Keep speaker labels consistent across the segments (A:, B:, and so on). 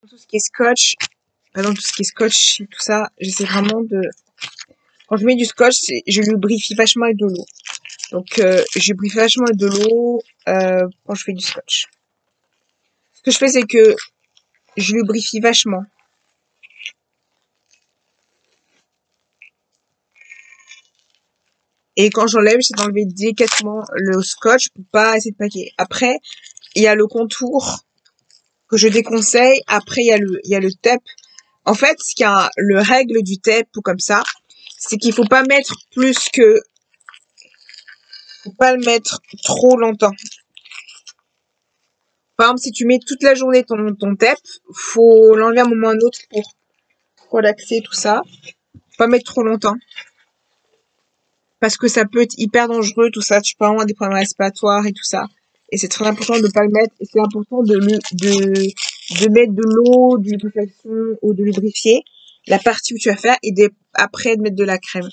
A: Tout ce qui est scotch, par exemple, tout ce qui est scotch et tout ça, j'essaie vraiment de... Quand je mets du scotch, je lubrifie vachement avec de l'eau. Donc, je lubrifie vachement avec de l'eau quand je fais du scotch. Ce que je fais, c'est que je lubrifie vachement. Et quand j'enlève, j'essaie d'enlever délicatement le scotch pour pas essayer de paquer. Après, il y a le contour que je déconseille. Après, il y a le tape. En fait, ce qu'il y a, le règle du tape ou comme ça, c'est qu'il faut pas mettre faut pas le mettre trop longtemps. Par exemple, si tu mets toute la journée ton tape, faut l'enlever à un moment ou à un autre pour relaxer tout ça. Faut pas mettre trop longtemps. Parce que ça peut être hyper dangereux, tout ça. Tu peux avoir des problèmes respiratoires et tout ça. Et c'est très important de ne pas le mettre. Et c'est important de mettre de l'eau, de lubrification ou de lubrifier la partie où tu vas faire et après de mettre de la crème.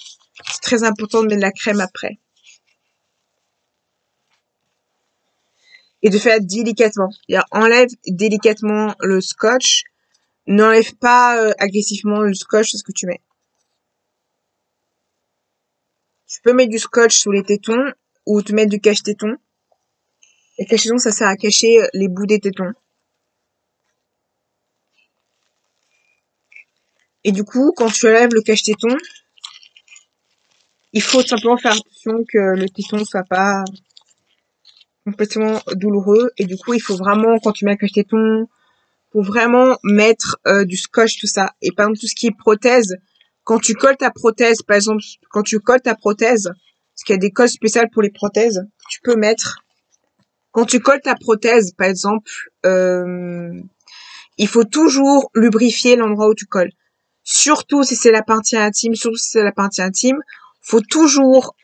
A: C'est très important de mettre de la crème après. Et de faire délicatement. Enlève délicatement le scotch. N'enlève pas agressivement le scotch sur ce que tu mets. Tu peux mettre du scotch sous les tétons ou te mettre du cache-téton. Et cache-téton, ça sert à cacher les bouts des tétons. Et du coup, quand tu enlèves le cache-téton, il faut simplement faire attention que le téton soit pas complètement douloureux. Et du coup, il faut vraiment, quand tu mets un cache-téton, faut vraiment mettre du scotch, tout ça. Et par exemple, tout ce qui est prothèse, quand tu colles ta prothèse, par exemple, quand tu colles ta prothèse, parce qu'il y a des colles spéciales pour les prothèses, que tu peux mettre. Quand tu colles ta prothèse, par exemple, il faut toujours lubrifier l'endroit où tu colles. Surtout si c'est la partie intime, faut toujours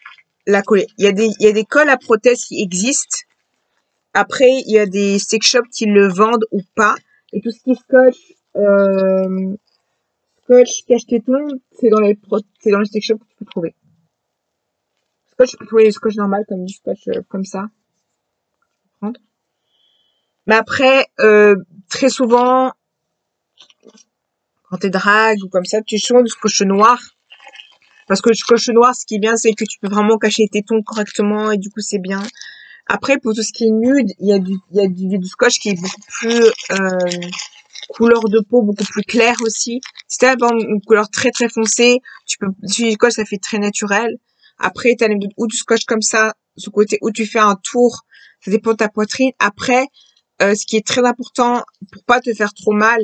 A: la coller. Il y a des colles à prothèse qui existent. Après, il y a des sex shops qui le vendent ou pas. Et tout ce qui est scotch, cache-téton, c'est dans les sex shops que tu peux trouver. Scotch, tu peux trouver le scotch normal comme du scotch comme ça. Mais après, très souvent, quand t'es drague ou comme ça, tu choisis du scotch noir. Parce que le scotch noir, ce qui est bien, c'est que tu peux vraiment cacher tes tétons correctement et du coup, c'est bien. Après, pour tout ce qui est nude, il y a du scotch qui est beaucoup plus, couleur de peau beaucoup plus claire aussi. Si t'as une couleur très très foncée, tu peux utiliser du scotch, ça fait très naturel. Après, t'as ou du scotch comme ça, ce côté où tu fais un tour, ça dépend de ta poitrine. Après, ce qui est très important pour pas te faire trop mal,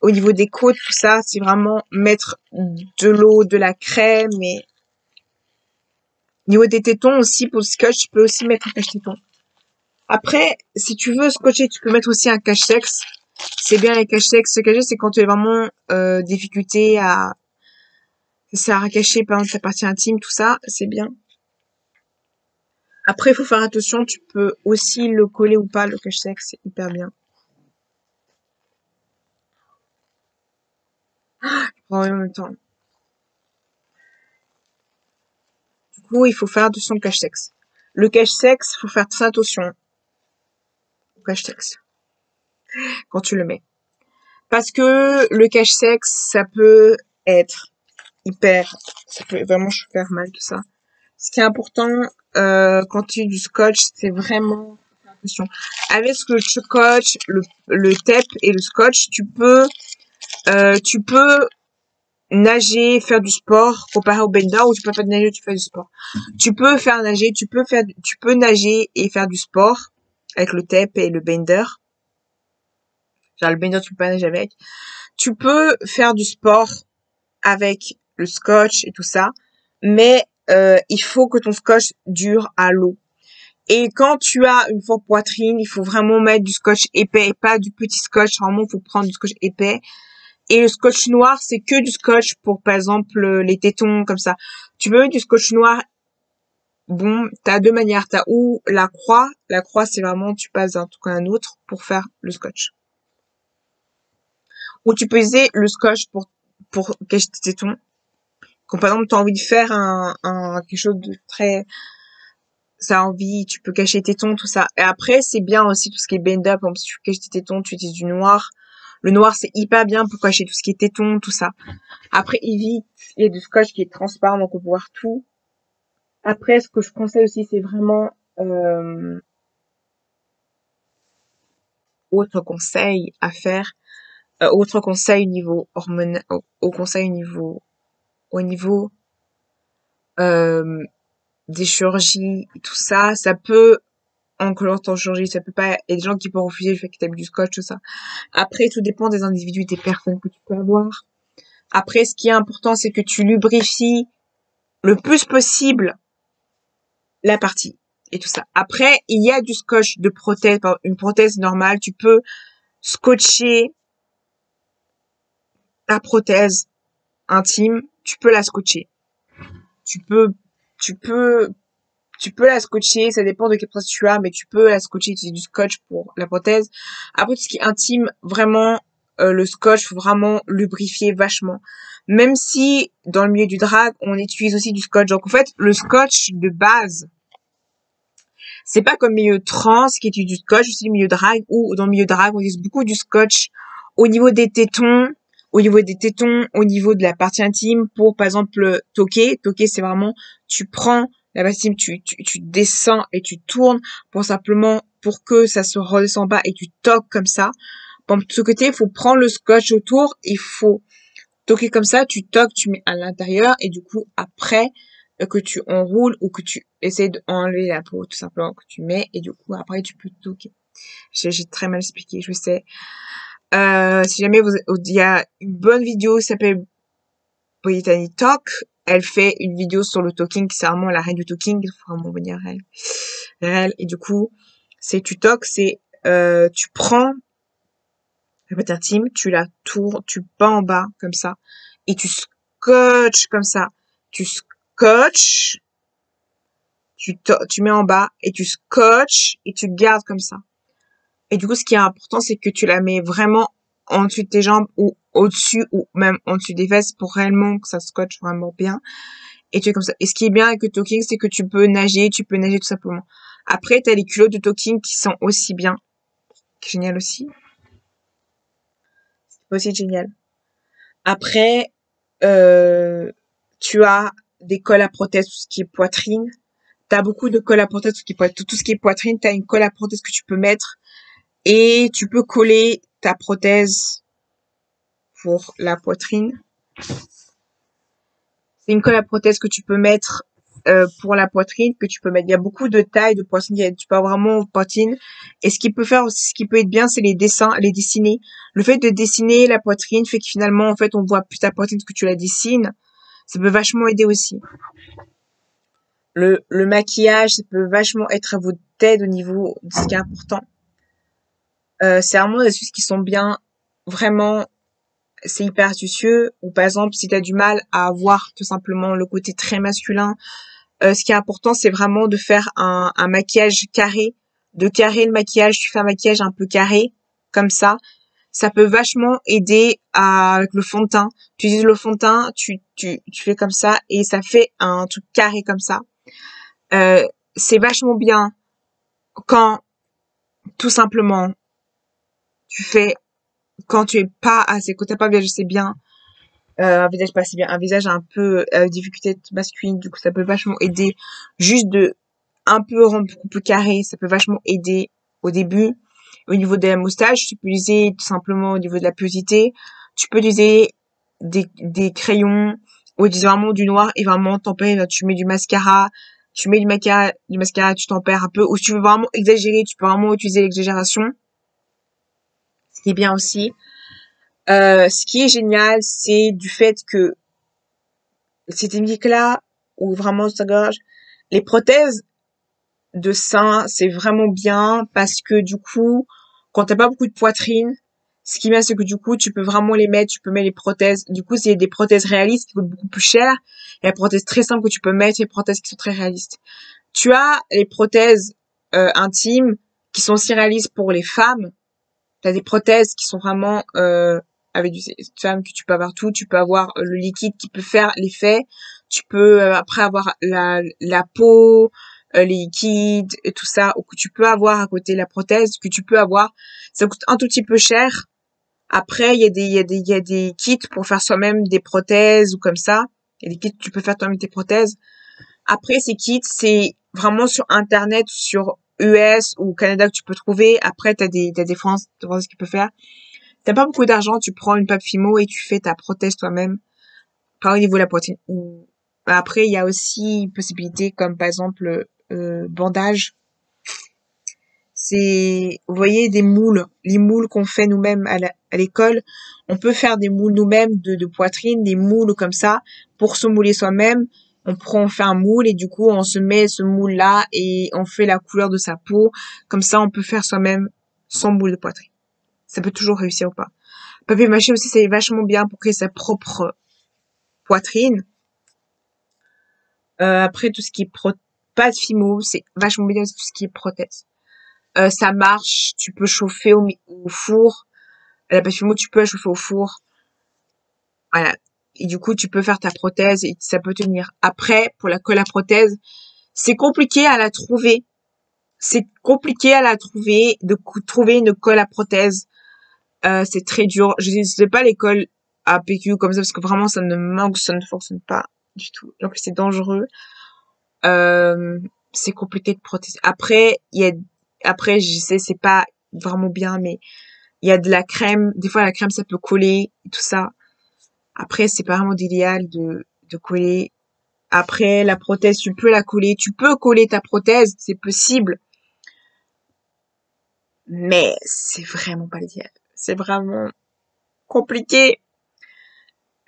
A: au niveau des côtes, tout ça, c'est vraiment mettre de l'eau, de la crème et au niveau des tétons aussi, pour le scotch, tu peux aussi mettre un cache-téton. Après, si tu veux scotcher, tu peux mettre aussi un cache-sexe. C'est bien les cache-sexe. Ce cache c'est quand tu as vraiment difficulté à cacher, par exemple, ta partie intime, tout ça, c'est bien. Après, il faut faire attention, tu peux aussi le coller ou pas, le cache-sexe, c'est hyper bien. En même temps. Du coup, il faut faire attention au cache-sexe. Le cache-sexe, faut faire très attention au cache-sexe quand tu le mets. Parce que le cache-sexe, ça peut vraiment faire mal, tout ça. Ce qui est important, quand tu utilises du scotch, c'est vraiment faire attention. Avec le scotch, le tape et le scotch, tu peux nager, faire du sport, comparé au bender où tu peux pas nager, tu fais du sport. Tu peux nager et faire du sport avec le tape et le bender. Genre le bender, tu peux pas nager avec. Tu peux faire du sport avec le scotch et tout ça, mais il faut que ton scotch dure à l'eau. Et quand tu as une forte poitrine, il faut vraiment mettre du scotch épais et pas du petit scotch. Vraiment, il faut prendre du scotch épais. Et le scotch noir, c'est que du scotch pour, par exemple, les tétons, comme ça. Tu peux mettre du scotch noir. Bon, t'as deux manières. T'as ou la croix. La croix, c'est vraiment, tu passes d'un truc à un autre pour faire le scotch. Ou tu peux utiliser le scotch pour cacher tes tétons. Quand, par exemple, t'as envie de faire quelque chose de très, ça a envie, tu peux cacher tes tétons, tout ça. Et après, c'est bien aussi tout ce qui est bend up. Si tu caches tes tétons, tu utilises du noir. Le noir, c'est hyper bien pour cacher tout ce qui est téton, tout ça. Après, évite, il y a du scotch qui est transparent, donc on peut voir tout. Après, ce que je conseille aussi, c'est vraiment, autre conseil à faire, autre conseil au niveau hormonal, au conseil au niveau, euh, des chirurgies, tout ça, ça peut encore en chirurgie, ça peut pas, il y a des gens qui peuvent refuser le fait que tu aies du scotch, tout ça. Après, tout dépend des individus, des personnes que tu peux avoir. Après, ce qui est important, c'est que tu lubrifies le plus possible la partie et tout ça. Après, il y a du scotch de prothèse, une prothèse normale, tu peux scotcher ta prothèse intime, tu peux la scotcher. Tu peux, tu peux, tu peux la scotcher, ça dépend de quelle prothèse tu as, mais tu peux la scotcher, utiliser du scotch pour la prothèse. Après, tout ce qui est intime, vraiment, le scotch, faut vraiment lubrifier vachement. Même si, dans le milieu du drag, on utilise aussi du scotch. Donc, en fait, le scotch de base, c'est pas comme milieu trans qui utilise du scotch, aussi le milieu drag, ou dans le milieu drag, on utilise beaucoup du scotch au niveau des tétons, au niveau de la partie intime, pour, par exemple, toquer. Toquer, c'est vraiment, tu prends la partie intime, tu descends et tu tournes pour que ça se redescend pas et tu toques comme ça. Pour ce côté, il faut prendre le scotch autour, il faut toquer comme ça, tu toques, tu mets à l'intérieur et du coup, après, que tu enroules ou que tu essaies d'enlever la peau, tout simplement, que tu mets et du coup, après, tu peux toquer. J'ai très mal expliqué, je sais. Si jamais il y a une bonne vidéo qui s'appelle Brittany Talk, elle fait une vidéo sur le talking, c'est vraiment la reine du talking, il faut vraiment venir elle. Et du coup, tu toques, tu prends la pâte intime, tu la tournes, tu bats en bas, comme ça, et tu scotches comme ça. Tu scotches, tu mets en bas, et tu scotches, et tu gardes comme ça. Et du coup, ce qui est important, c'est que tu la mets vraiment en dessus de tes jambes, ou au-dessus, ou même en dessus des fesses, pour réellement que ça scotche vraiment bien. Et tu es comme ça. Et ce qui est bien avec le talking, c'est que tu peux nager tout simplement. Après, t'as les culottes de talking qui sont aussi bien. Génial aussi. C'est aussi génial. Après, tu as des colles à prothèse, tout ce qui est poitrine. T'as beaucoup de colles à prothèse, tout ce qui est poitrine. T'as une colle à prothèse que tu peux mettre et tu peux coller ta prothèse pour la poitrine. C'est une colle à prothèse que tu peux mettre pour la poitrine, que tu peux mettre. Il y a beaucoup de tailles de poitrine. Tu peux avoir vraiment poitrine. Et ce qui peut être bien, c'est les dessiner. Le fait de dessiner la poitrine fait que finalement, en fait, on voit plus ta poitrine que tu la dessines. Ça peut vachement aider aussi. Le maquillage, ça peut vachement être à votre tête au niveau de ce qui est important. C'est vraiment des astuces qui sont bien, vraiment, c'est hyper astucieux. Ou par exemple, si t'as du mal à avoir tout simplement le côté très masculin, ce qui est important, c'est vraiment de faire un maquillage carré, de carrer le maquillage. Tu fais un maquillage un peu carré, comme ça. Ça peut vachement aider avec le fond de teint. Tu utilises le fond de teint, tu fais comme ça et ça fait un truc carré comme ça. C'est vachement bien quand, tout simplement, tu fais, quand tu es pas assez, quand t'as pas un visage assez bien, un visage pas assez bien, un visage un peu, difficulté masculine, du coup, ça peut vachement aider juste un peu rendre beaucoup plus carré, ça peut vachement aider au début. Au niveau de la moustache, tu peux utiliser tout simplement au niveau de la pilosité, tu peux utiliser des crayons, ou utiliser vraiment du noir et vraiment tempérer, tu mets du mascara, tu tempères un peu, ou si tu veux vraiment exagérer, tu peux vraiment utiliser l'exagération. Ce qui est bien aussi. Ce qui est génial, c'est du fait que ces techniques-là, ou vraiment sa gorge, les prothèses de sein, c'est vraiment bien parce que du coup, quand t'as pas beaucoup de poitrine, ce qui est bien, c'est que du coup, tu peux vraiment les mettre, tu peux mettre les prothèses. Du coup, c'est des prothèses réalistes qui coûtent beaucoup plus cher. Et les prothèses très simples que tu peux mettre, et les prothèses qui sont très réalistes. Tu as les prothèses intimes qui sont aussi réalistes pour les femmes. T'as des prothèses qui sont vraiment avec du sésame que tu peux avoir tout. Tu peux avoir le liquide qui peut faire l'effet. Tu peux après avoir la peau, les liquides et tout ça, ou que tu peux avoir à côté de la prothèse, que tu peux avoir. Ça coûte un tout petit peu cher, Après, il y a des kits pour faire soi-même des prothèses ou comme ça. Il y a des kits, tu peux faire toi-même tes prothèses. Après, ces kits, c'est vraiment sur Internet, sur US ou Canada que tu peux trouver. Après, t'as des Français qui peuvent faire. T'as pas beaucoup d'argent, tu prends une pape Fimo et tu fais ta prothèse toi-même. Par au niveau de la poitrine. Ou, après, il y a aussi une possibilité comme par exemple, bandage. C'est, vous voyez, des moules, les moules qu'on fait nous-mêmes à l'école. On peut faire des moules nous-mêmes de poitrine, des moules comme ça, pour se mouler soi-même. On fait un moule et du coup, on se met ce moule-là et on fait la couleur de sa peau. Comme ça, on peut faire soi-même son moule de poitrine. Ça peut toujours réussir ou pas. Papier mâché aussi, c'est vachement bien pour créer sa propre poitrine. Après, tout ce qui est pas de fimo, c'est vachement bien tout ce qui est prothèse. Ça marche, tu peux chauffer au four. La pâte fimo, tu peux la chauffer au four. Voilà. Et du coup, tu peux faire ta prothèse et ça peut tenir. Après, pour la colle à prothèse, c'est compliqué à la trouver. C'est compliqué à la trouver, de trouver une colle à prothèse. C'est très dur. Je sais pas les colles à PQ comme ça parce que vraiment ça ne fonctionne pas du tout. Donc c'est dangereux. C'est compliqué de prothèse. Après, je sais, c'est pas vraiment bien, mais il y a de la crème. Des fois, la crème, ça peut coller, et tout ça. Après, c'est pas vraiment idéal de coller. Après, la prothèse, tu peux la coller. Tu peux coller ta prothèse, c'est possible. Mais c'est vraiment pas l'idéal. C'est vraiment compliqué.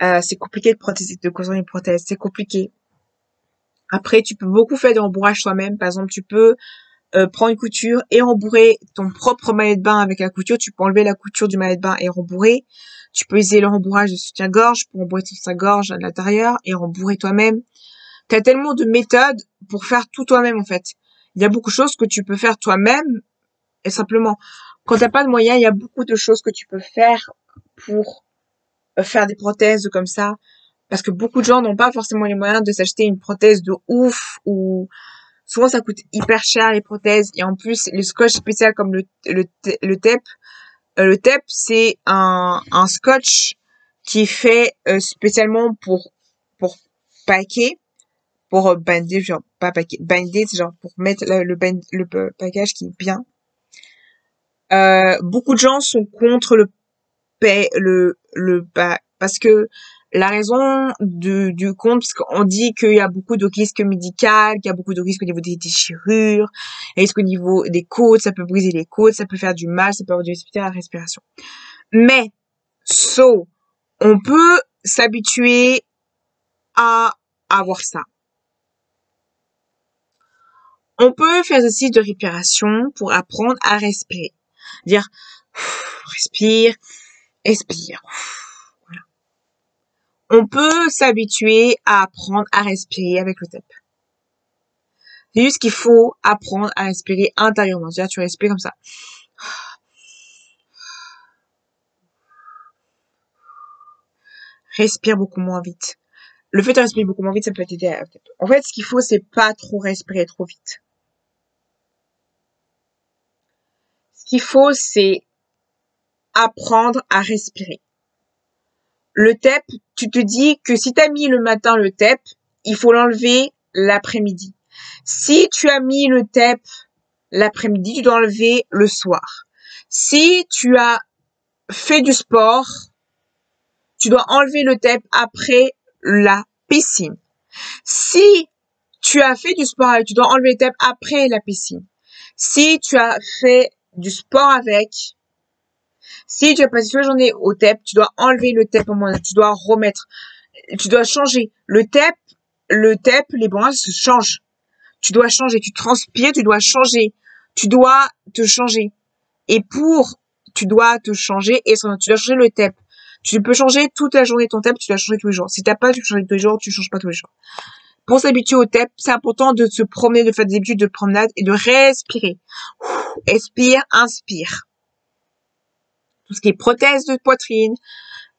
A: C'est compliqué de construire une prothèse. C'est compliqué. Après, tu peux beaucoup faire de rembourrage toi-même. Par exemple, tu peux prends une couture et rembourrer ton propre maillot de bain avec la couture. Tu peux enlever la couture du maillot de bain et rembourrer. Tu peux utiliser le rembourrage de soutien-gorge pour rembourrer toute sa gorge à l'intérieur et rembourrer toi-même. T'as tellement de méthodes pour faire tout toi-même en fait. Il y a beaucoup de choses que tu peux faire toi-même et simplement. Quand t'as pas de moyens, il y a beaucoup de choses que tu peux faire pour faire des prothèses comme ça. Parce que beaucoup de gens n'ont pas forcément les moyens de s'acheter une prothèse de ouf ou souvent ça coûte hyper cher les prothèses et en plus le scotch spécial comme le TEP. Le TEP c'est un scotch qui est fait spécialement pour paquer, pour binder, genre pas paquer, binder, c'est genre pour mettre le package qui est bien. Beaucoup de gens sont contre parce que la raison du compte, parce qu'on dit qu'il y a beaucoup de risques médicaux, qu'il y a beaucoup de risques au niveau des déchirures, et risques au niveau des côtes, ça peut briser les côtes, ça peut faire du mal, ça peut avoir du difficulté à la respiration. Mais, on peut s'habituer à avoir ça. On peut faire des exercices de respiration pour apprendre à respirer. Dire, respire, expire. On peut s'habituer à apprendre à respirer avec le TEP. C'est juste qu'il faut apprendre à respirer intérieurement. C'est-à-dire, tu respires comme ça. Respire beaucoup moins vite. Le fait de respirer beaucoup moins vite, ça peut t'aider à... En fait, ce qu'il faut, c'est pas trop respirer trop vite. Ce qu'il faut, c'est apprendre à respirer. Le TEP, tu te dis que si t'as mis le matin le TEP, il faut l'enlever l'après-midi. Si tu as mis le TEP l'après-midi, tu dois enlever le soir. Si tu as fait du sport, tu dois enlever le TEP après la piscine. Si tu as fait du sport avec, tu dois enlever le TEP après la piscine. Si tu as fait du sport avec, si tu as passé toute la journée au TEP, tu dois enlever le TEP au moins, tu dois remettre, tu dois changer. Le TEP, les bandages se changent. Tu dois changer, tu transpires, tu dois changer. Tu dois te changer. Et tu dois te changer et tu dois changer le TEP. Tu peux changer toute la journée ton TEP, tu dois changer tous les jours. Si t'as pas, tu changes tous les jours, tu changes pas tous les jours. Pour s'habituer au TEP, c'est important de se promener, de faire des habitudes de promenade et de respirer. Expire, inspire. Tout ce qui est prothèse de poitrine,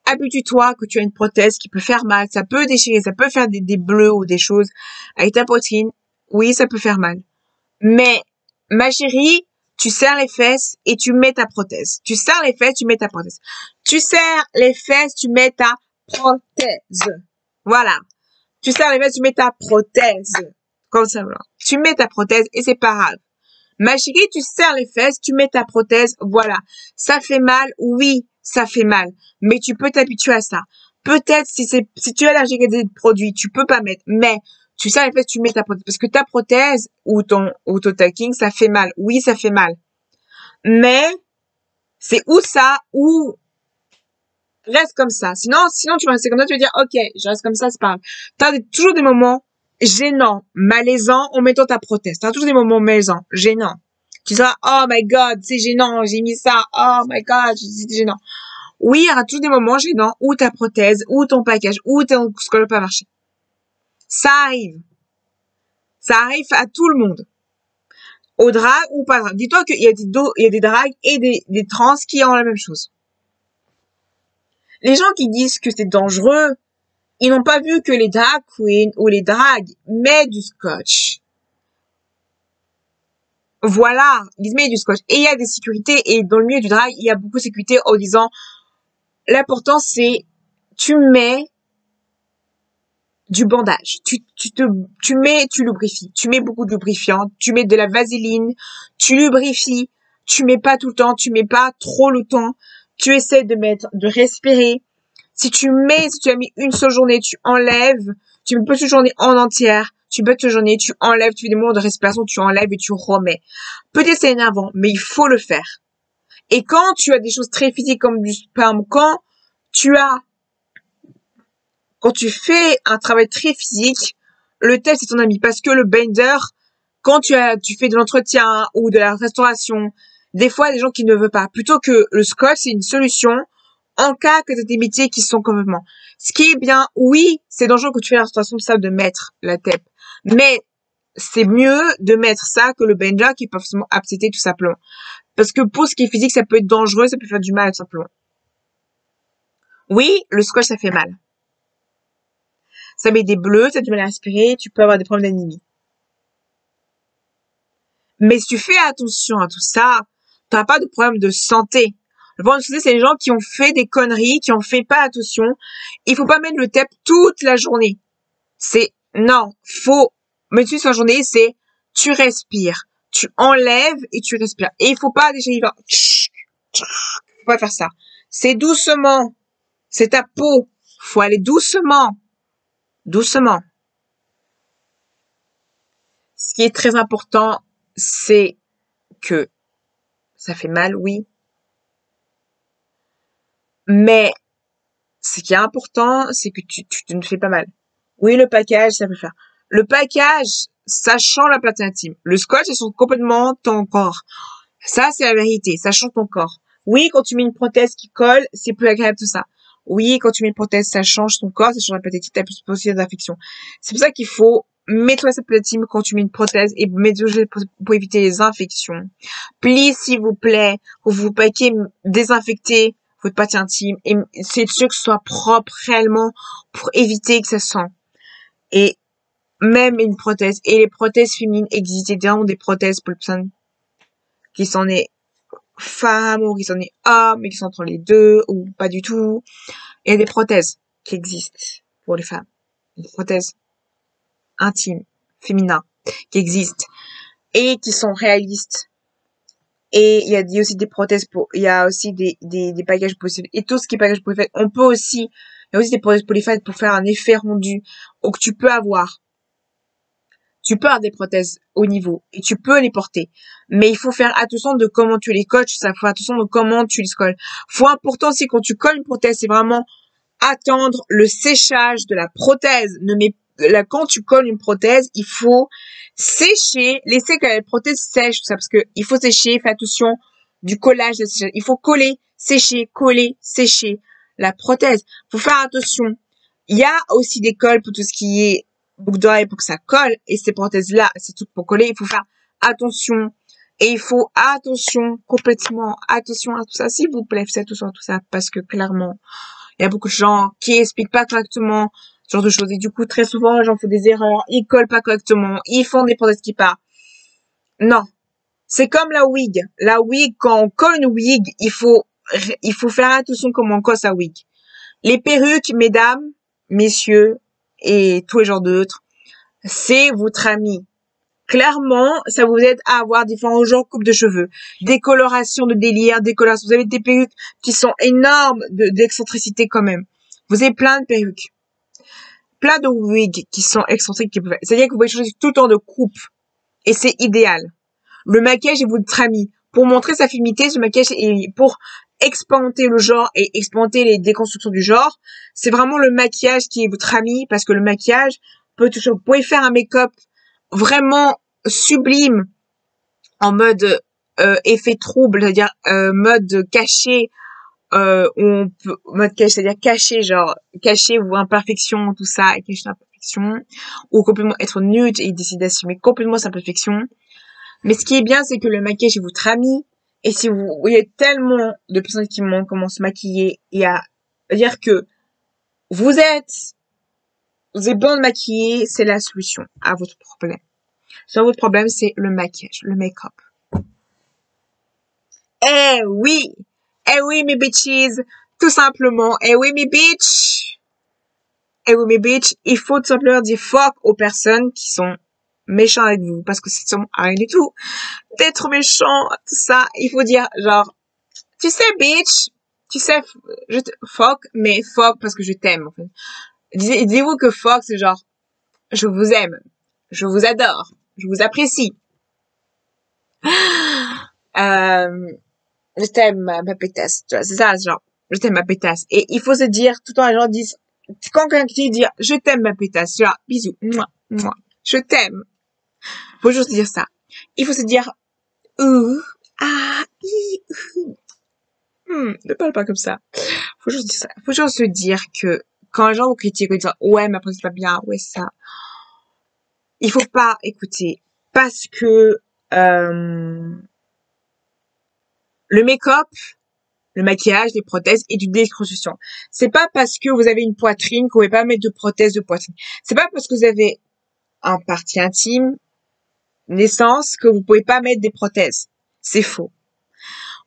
A: habitue-toi que tu as une prothèse qui peut faire mal, ça peut déchirer, ça peut faire des bleus ou des choses avec ta poitrine. Oui, ça peut faire mal. Mais, ma chérie, tu serres les fesses et tu mets ta prothèse. Tu serres les fesses, tu mets ta prothèse. Tu serres les fesses, tu mets ta prothèse. Voilà. Tu serres les fesses, tu mets ta prothèse. Comme ça, voilà. Tu mets ta prothèse et c'est pas grave. Ma chérie, tu serres les fesses, tu mets ta prothèse, voilà. Ça fait mal, oui, ça fait mal. Mais tu peux t'habituer à ça. Peut-être si tu es allergique à des produits, tu peux pas mettre, mais tu serres les fesses, tu mets ta prothèse. Parce que ta prothèse ou ton auto-taking, ça fait mal. Oui, ça fait mal. Mais, c'est ou ça, ou reste comme ça. Sinon tu vas rester comme ça, tu vas dire, ok, je reste comme ça, c'est pas grave. T'as toujours des moments gênants, malaisants en mettant ta prothèse. T'as toujours des moments malaisants, gênants. Tu diras, oh my god, c'est gênant, j'ai mis ça, oh my god, c'est gênant. Oui, il y aura toujours des moments gênants où ta prothèse, ou ton package, ou ton scotch pas marché. Ça arrive. Ça arrive à tout le monde. Au drag ou pas drag. Dis-toi qu'il y a des drags et des trans qui ont la même chose. Les gens qui disent que c'est dangereux, ils n'ont pas vu que les drag queens ou les drags mettent du scotch. Voilà, ils mettent du scotch. Et il y a des sécurités, et dans le milieu du drag, il y a beaucoup de sécurité en disant, l'important c'est, tu mets du bandage. Tu lubrifies. Tu mets beaucoup de lubrifiant. Tu mets de la vaseline. Tu lubrifies. Tu mets pas tout le temps. Tu mets pas trop le temps. Tu essaies de respirer. Si tu as mis une seule journée, tu enlèves. Tu mets pas une journée en entière. Tu peux une journée, tu enlèves. Tu fais des moments de respiration, tu enlèves et tu remets. Peut-être c'est énervant, mais il faut le faire. Et quand tu as des choses très physiques comme du sperme, quand tu fais un travail très physique, le tel c'est ton ami. Parce que le bender, quand tu fais de l'entretien ou de la restauration, des fois, il y a des gens qui ne veulent pas. Plutôt que le scotch, c'est une solution en cas que tu as des métiers qui sont complètement. Ce qui est bien, oui, c'est dangereux que tu fais la restauration, ça, de mettre la tête. Mais c'est mieux de mettre ça que le bender qui peut forcément upsetter tout simplement. Parce que pour ce qui est physique, ça peut être dangereux, ça peut faire du mal tout simplement. Oui, le scotch, ça fait mal. Ça met des bleus, ça a du mal à respirer, tu peux avoir des problèmes d'anémie. Mais si tu fais attention à tout ça, t'auras pas de problème de santé. Le problème de santé, c'est les gens qui ont fait des conneries, qui ont fait pas attention. Il faut pas mettre le tape toute la journée. Non, faut mettre toute la journée, c'est, tu respires. Tu enlèves et tu respires. Et il faut pas déjà faut pas faire ça. C'est doucement. C'est ta peau. Faut aller doucement. Doucement. Ce qui est très important, c'est que ça fait mal, oui. Mais ce qui est important, c'est que tu ne fais pas mal. Oui, le package, ça peut faire. Le package, ça change la partie intime. Le scotch, ça change complètement ton corps. Ça, c'est la vérité. Ça change ton corps. Oui, quand tu mets une prothèse qui colle, c'est plus agréable tout ça. Oui, quand tu mets une prothèse, ça change ton corps, ça change la pathétique, t'as plus possibilité d'infection. C'est pour ça qu'il faut mettre cette pathétique quand tu mets une prothèse et mettre pour éviter les infections. Please, s'il vous plaît, vous paquez désinfecter votre partie intime et c'est sûr que ce soit propre réellement pour éviter que ça sent. Et même une prothèse. Et les prothèses féminines existent évidemment des prothèses pour les personnes qui s'en est femme ou qui s'en est homme et qui sont entre les deux ou pas du tout. Il y a des prothèses qui existent pour les femmes. Des prothèses intimes, féminines, qui existent et qui sont réalistes. Et il y a aussi des prothèses il y a aussi des packages possibles. Et tout ce qui est package pour les femmes, il y a aussi des prothèses pour les femmes pour faire un effet rendu. Donc tu peux avoir des prothèses au niveau et tu peux les porter. Mais il faut faire attention de comment tu les coaches, ça faut faire attention de comment tu les colles. Important aussi quand tu colles une prothèse, c'est vraiment attendre le séchage de la prothèse. Quand tu colles une prothèse, il faut sécher, laisser que la prothèse sèche, tout ça, parce que il faut sécher, fais attention du collage, il faut coller, sécher la prothèse. Faut faire attention. Il y a aussi des colles pour tout ce qui est boucle d'oreille pour que ça colle, et ces prothèses-là, c'est tout pour coller, il faut faire attention. Et il faut complètement attention à tout ça, s'il vous plaît, faites attention à tout ça, parce que clairement, il y a beaucoup de gens qui expliquent pas correctement ce genre de choses. Et du coup, très souvent, les gens font des erreurs, ils collent pas correctement, ils font des prothèses qui partent. Non. C'est comme la wig. La wig, quand on colle une wig, il faut faire attention comment on colle sa wig. Les perruques, mesdames, messieurs, et tous les genres d'autres, c'est votre ami. Clairement, ça vous aide à avoir différents genres de coupe de cheveux, décoloration de délire, décoloration. Vous avez des perruques qui sont énormes d'excentricité quand même. Vous avez plein de perruques, plein de wigs qui sont excentriques. C'est-à-dire que vous pouvez changer tout le temps de coupe. Et c'est idéal. Le maquillage est votre ami. Pour montrer sa féminité, ce maquillage est pour expanter le genre et expanter les déconstructions du genre. C'est vraiment le maquillage qui est votre ami parce que le maquillage peut toucher. Vous pouvez faire un make-up vraiment sublime en mode effet trouble, c'est-à-dire mode caché, on peut mode caché, c'est-à-dire cacher vos imperfections, tout ça, et cacher l'imperfection, ou complètement être nude et décider d'assumer complètement sa perfection. Mais ce qui est bien, c'est que le maquillage est votre ami. Et si vous voyez tellement de personnes qui montrent comment se maquiller et à dire que vous êtes bon de maquiller, c'est la solution à votre problème. Soit votre problème, c'est le maquillage, le make-up. Eh oui, mes bitches, tout simplement. Eh oui, mes bitches. Eh oui, mes bitches, il faut tout simplement dire fuck aux personnes qui sont méchants avec vous, parce que c'est sûrement rien du tout d'être méchant, tout ça. Il faut dire, genre, tu sais, bitch, tu sais, fuck, mais fuck parce que je t'aime, en fait. Dis-vous que fuck, c'est genre, je vous aime, je vous adore, je vous apprécie. Je t'aime, ma pétasse, tu vois, c'est ça, genre, je t'aime, ma pétasse. Et il faut se dire, tout le temps, les gens disent, quand quelqu'un qui dit, je t'aime, ma pétasse, genre, bisous, moi, je t'aime. Faut juste dire ça. Il faut se dire, ne parle pas comme ça. Faut juste dire ça. Faut juste se dire que quand les gens vous critiquent, ils disent ouais, mais après c'est pas bien, ouais, ça. Il faut pas écouter parce que le make-up, le maquillage, les prothèses et du déconstruction. C'est pas parce que vous avez une poitrine que vous pouvez pas mettre de prothèse de poitrine. C'est pas parce que vous avez un partie intime, naissance, que vous pouvez pas mettre des prothèses. C'est faux.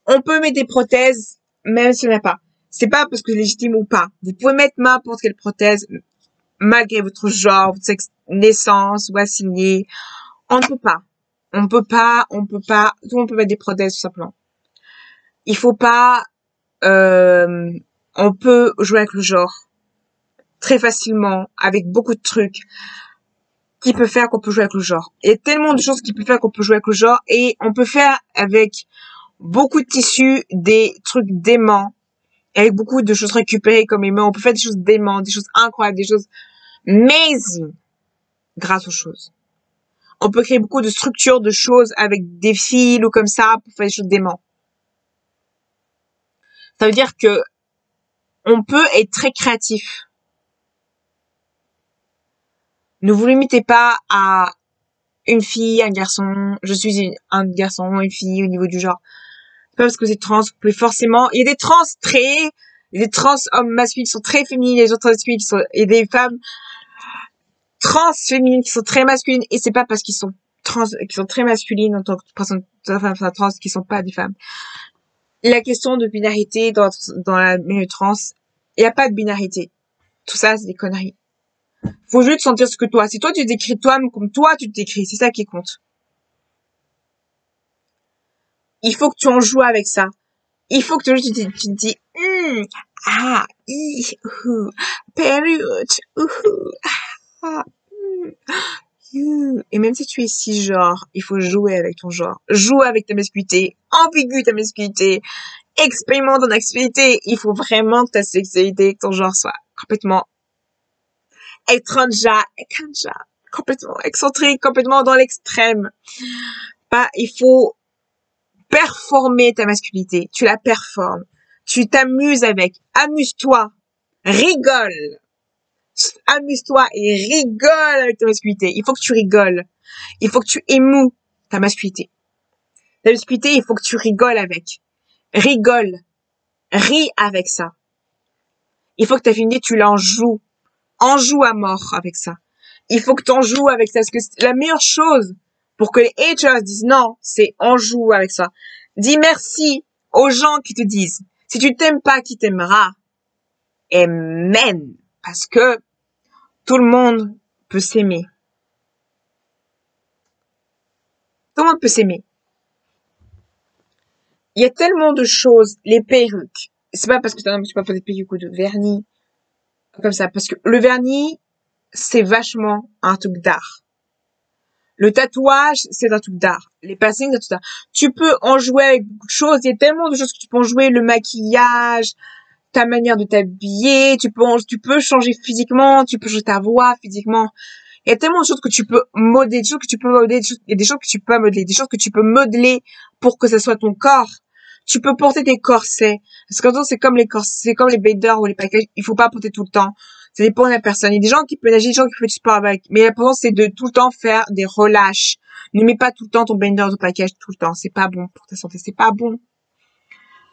A: On peut mettre des prothèses même si on n'a pas. C'est pas parce que c'est légitime ou pas. Vous pouvez mettre n'importe quelle prothèse malgré votre genre, votre naissance ou assigné. On ne peut pas. On peut pas. Tout le monde peut mettre des prothèses tout simplement. Il faut pas. On peut jouer avec le genre très facilement avec beaucoup de trucs qui peut faire qu'on peut jouer avec le genre. Il y a tellement de choses qui peuvent faire qu'on peut jouer avec le genre et on peut faire avec beaucoup de tissus des trucs déments, avec beaucoup de choses récupérées comme les mains. On peut faire des choses démentes, des choses incroyables, des choses amazing grâce aux choses. On peut créer beaucoup de structures de choses avec des fils ou comme ça pour faire des choses démentes. Ça veut dire que on peut être très créatif. Ne vous limitez pas à une fille, un garçon. Je suis un garçon, une fille au niveau du genre. C'est pas parce que vous êtes trans, vous pouvez forcément. Il y a des trans il y a des trans hommes masculins qui sont très féminines, il y a des autres masculines qui sont, et des femmes trans féminines qui sont très masculines, et c'est pas parce qu'ils sont trans, qui sont très masculines en tant que personnes trans, qui sont pas des femmes. La question de binarité dans la milieu trans, il y a pas de binarité. Tout ça, c'est des conneries. Faut juste sentir ce que toi. Si toi tu te décris toi-même comme toi tu te décris, c'est ça qui compte. Il faut que tu en joues avec ça. Il faut que tu te dis, période, et même si tu es cisgenre, il faut jouer avec ton genre. Joue avec ta masculinité, ambigue ta masculinité, expérimente ton sexualité. Il faut vraiment que ta sexualité, que ton genre soit complètement étrange, complètement excentrique, complètement dans l'extrême. Il faut performer ta masculinité. Tu la performes. Tu t'amuses avec. Amuse-toi. Rigole. Amuse-toi et rigole avec ta masculinité. Il faut que tu rigoles. Il faut que tu émoues ta masculinité. Ta masculinité, il faut que tu rigoles avec. Rigole. Ris avec ça. Il faut que ta féminité, tu l'en joues. En joue à mort avec ça. Il faut que t'en joues avec ça. Parce que la meilleure chose Pour que les haters disent non, c'est on joue avec ça. Dis merci aux gens qui te disent. Si tu t'aimes pas, qui t'aimera? Amen. Parce que tout le monde peut s'aimer. Tout le monde peut s'aimer. Il y a tellement de choses, les perruques. C'est pas parce que t'as un homme que tu peux pas de perruques ou de vernis. Comme ça. Parce que le vernis, c'est vachement un truc d'art. Le tatouage, c'est un truc d'art. Les piercings, c'est un truc d'art. Tu peux en jouer avec beaucoup de choses. Il y a tellement de choses que tu peux en jouer. Le maquillage, ta manière de t'habiller. Tu peux changer physiquement. Tu peux changer ta voix physiquement. Il y a tellement de choses que tu peux modeler, des choses que tu peux modeler, il y a des choses que tu peux pas modeler, des choses que tu peux modeler pour que ça soit ton corps. Tu peux porter des corsets. Parce que c'est comme les corsets, c'est comme les baiders ou les packages. Il faut pas porter tout le temps. Ça dépend de la personne. Il y a des gens qui peuvent nager, des gens qui font du sport avec. Mais l'important, c'est de tout le temps faire des relâches. Ne mets pas tout le temps ton bander ou package tout le temps. C'est pas bon pour ta santé. C'est pas bon.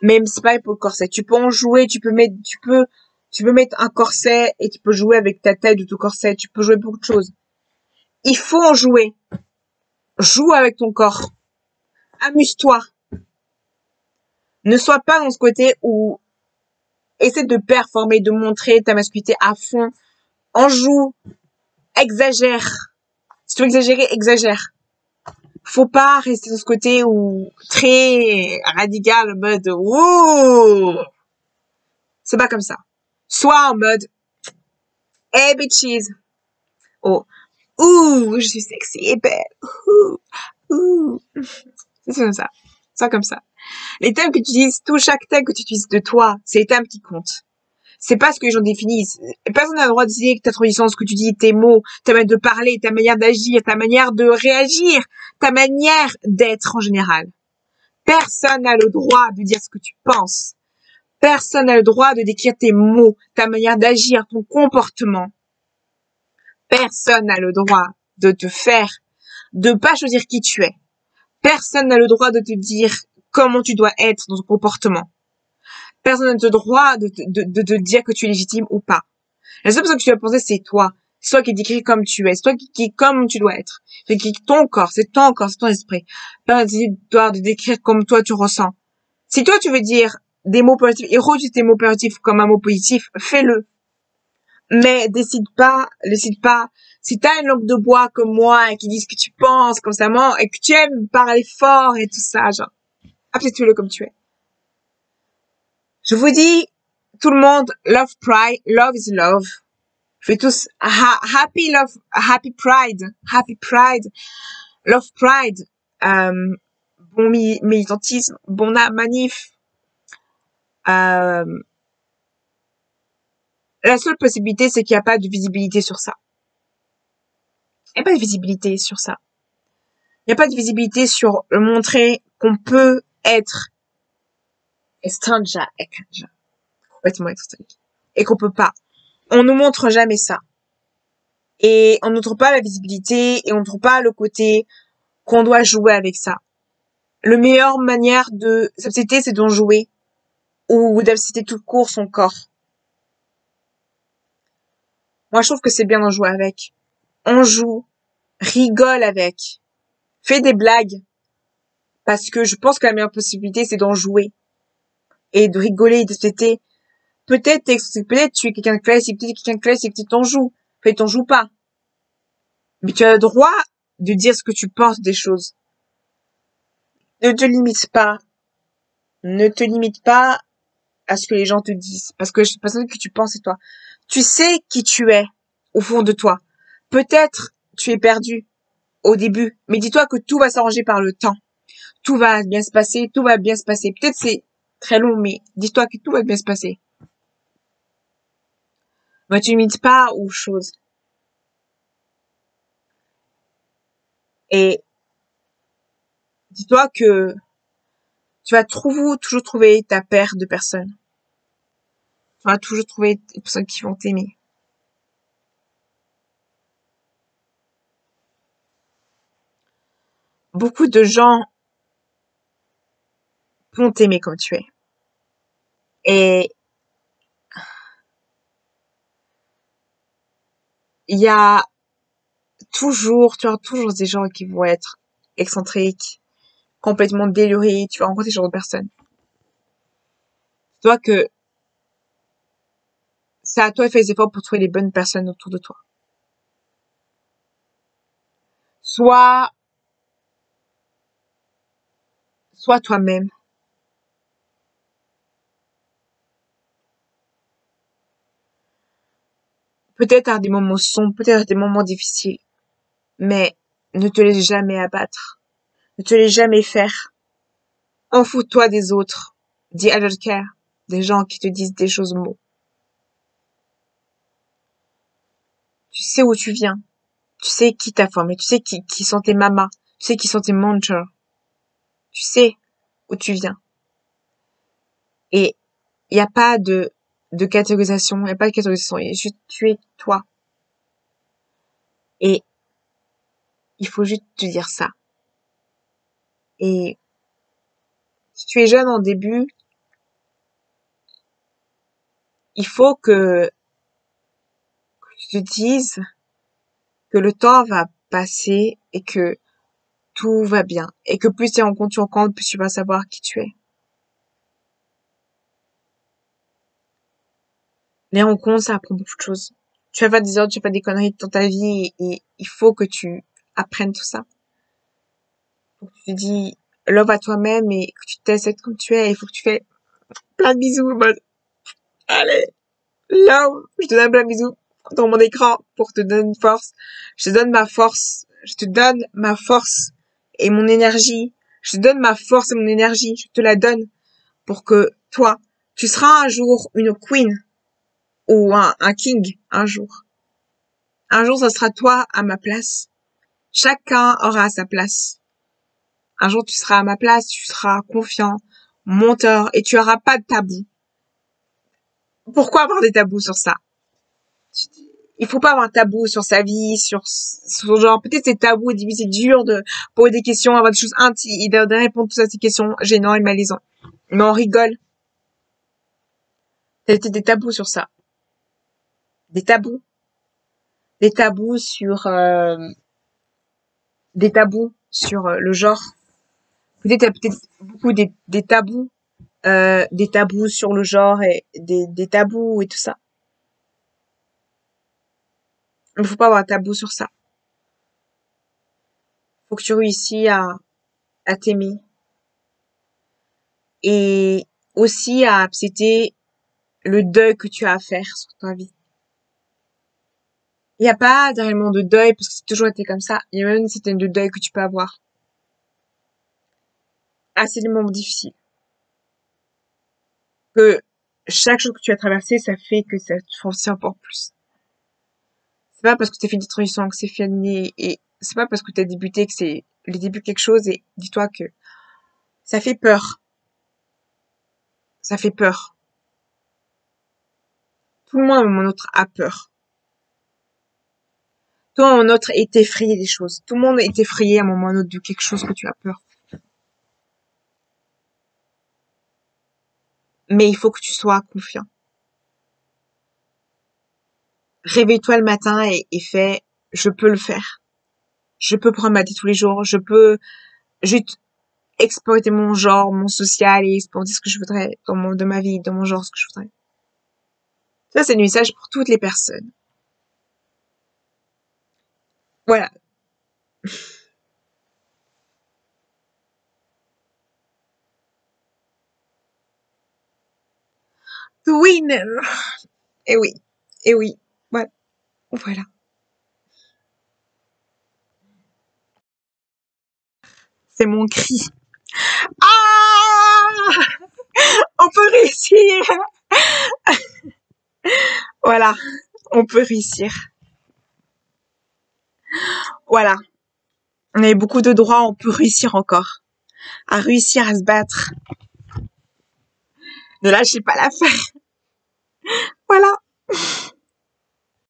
A: Même c'est pas pour le corset. Tu peux en jouer, tu peux mettre un corset et tu peux jouer avec ta taille de ton corset. Tu peux jouer beaucoup de choses. Il faut en jouer. Joue avec ton corps. Amuse-toi. Ne sois pas dans ce côté où essaie de performer, de montrer ta masculinité à fond. En joue. Exagère. Si tu veux exagérer, exagère. Faut pas rester dans ce côté où très radical, en mode ouh. C'est pas comme ça. Sois en mode hey bitches. Oh. Ouh, je suis sexy et belle. Ouh. C'est comme ça. C'est comme ça. Les thèmes que tu utilises, chaque thème que tu utilises de toi, c'est les thèmes qui comptent. C'est pas ce que les gens définissent. Personne n'a le droit de dire que ta transition, ce que tu dis, tes mots, ta manière de parler, ta manière d'agir, ta manière de réagir, ta manière d'être en général. Personne n'a le droit de dire ce que tu penses. Personne n'a le droit de décrire tes mots, ta manière d'agir, ton comportement. Personne n'a le droit de te faire, de pas choisir qui tu es. Personne n'a le droit de te dire comment tu dois être dans ton comportement. Personne n'a le droit de te dire que tu es légitime ou pas. La seule personne que tu dois penser, c'est toi. C'est toi qui es décrit comme tu es. C'est toi qui est comme tu dois être. C'est ton corps, c'est ton corps, c'est ton esprit. Personne doit te décrire comme toi tu ressens. Si toi tu veux dire des mots positifs et redis tes mots positifs comme un mot positif, fais-le. Mais décide pas. Si t'as une langue de bois comme moi et qui dit ce que tu penses constamment et que tu aimes parler fort et tout ça, genre, accepte-le comme tu es. Je vous dis, tout le monde, love pride, love is love. Je vais tous, happy love, happy pride, love pride, bon militantisme, bon manif. La seule possibilité, c'est qu'il n'y a pas de visibilité sur ça. Il n'y a pas de visibilité sur ça. Il n'y a pas de visibilité sur montrer qu'on peut être complètement extranjère, et qu'on peut pas. On ne montre jamais ça. Et on ne montre pas la visibilité et on ne montre pas le côté qu'on doit jouer avec ça. La meilleure manière de s'accepter, c'est d'en jouer ou d'accepter tout court son corps. Moi, je trouve que c'est bien d'en jouer avec. On joue, rigole avec, fais des blagues parce que je pense que la meilleure possibilité, c'est d'en jouer et de rigoler et de fêter. Peut-être tu es quelqu'un de classique, peut-être quelqu'un de classique, tu t'en joues, peut-être t'en joues pas. Mais tu as le droit de dire ce que tu penses des choses. Ne te limite pas. Ne te limite pas à ce que les gens te disent. Parce que c'est pas ce que tu penses, c'est toi. Tu sais qui tu es, au fond de toi. Peut-être tu es perdu au début, mais dis-toi que tout va s'arranger par le temps. Tout va bien se passer, tout va bien se passer. Peut-être c'est très long, mais dis-toi que tout va bien se passer. Ne te limites pas aux choses. Et dis-toi que tu vas toujours trouver ta paire de personnes. Tu vas toujours trouver des personnes qui vont t'aimer. Beaucoup de gens vont t'aimer comme tu es. Et il y a tu auras toujours des gens qui vont être excentrique, complètement déluré, tu vas rencontrer ce genre de personnes. Toi que c'est à toi de faire les efforts pour trouver les bonnes personnes autour de toi. Sois toi-même. Peut-être à des moments sombres, peut-être à des moments difficiles, mais ne te laisse jamais abattre. Ne te laisse jamais faire. En fous-toi des autres. Dis I don't care. Des gens qui te disent des choses mots. Tu sais où tu viens. Tu sais qui t'a formé. Tu sais qui sont tes mamas. Tu sais qui sont tes mentors. Tu sais où tu viens. Et il n'y a pas de catégorisation. Il n'y a pas de catégorisation. Il y a juste tu es toi. Et il faut juste te dire ça. Et si tu es jeune en début, il faut que tu te dises que le temps va passer et que tout va bien. Et que plus tu rencontres, plus tu vas savoir qui tu es. Les rencontres, ça apprend beaucoup de choses. Tu vas faire des ordres, tu vas faire des conneries dans ta vie et il faut que tu apprennes tout ça. Faut que tu te dis love à toi-même et que tu t'acceptes comme tu es. Il faut que tu fais plein de bisous en mode allez, love, je te donne plein de bisous dans mon écran pour te donner une force. Je te donne ma force. Je te donne ma force et mon énergie. Je te donne ma force et mon énergie. Je te la donne pour que toi, tu seras un jour une queen ou un king un jour. Un jour, ça sera toi à ma place. Chacun aura sa place. Un jour, tu seras à ma place, tu seras confiant, menteur, et tu auras pas de tabou. Pourquoi avoir des tabous sur ça? Il faut pas avoir un tabou sur sa vie, sur genre, peut-être c'est tabou et c'est dur de poser des questions, avoir des choses intimes, et de répondre tous à ces questions gênantes et malaisantes. Mais on rigole. T'as des tabous sur ça. Des tabous. Des tabous sur, le genre. Peut-être, beaucoup des tabous sur le genre et des tabous et tout ça. Il faut pas avoir un tabou sur ça. Faut que tu réussisses à t'aimer et aussi à accepter le deuil que tu as à faire sur ta vie. Il n'y a pas réellement de deuil parce que c'est toujours été comme ça. Il y a même une certaine de deuil que tu peux avoir. C'est des moments difficiles. Que chaque chose que tu as traversé, ça fait que ça te force encore plus. C'est pas parce que tu as fait des transitions que c'est fini et c'est pas parce que tu as débuté que c'est le début de quelque chose et dis-toi que ça fait peur. Ça fait peur. Tout le monde à un moment ou autre a peur. Tout le monde à un moment ou autre est effrayé des choses. Tout le monde est effrayé à un moment ou autre de quelque chose que tu as peur. Mais il faut que tu sois confiant. Réveille-toi le matin et fais, je peux le faire. Je peux prendre ma vie tous les jours. Je peux juste exploiter mon genre, mon social et exploiter ce que je voudrais de ma vie, dans mon genre, ce que je voudrais. Ça, c'est le message pour toutes les personnes. Voilà. Winner. Et oui. Et oui. Voilà. Voilà. C'est mon cri. Ah! On peut réussir. Voilà. On peut réussir. Voilà. On a eu beaucoup de droits, on peut réussir encore. À réussir à se battre. Ne lâchez pas l'affaire. Voilà.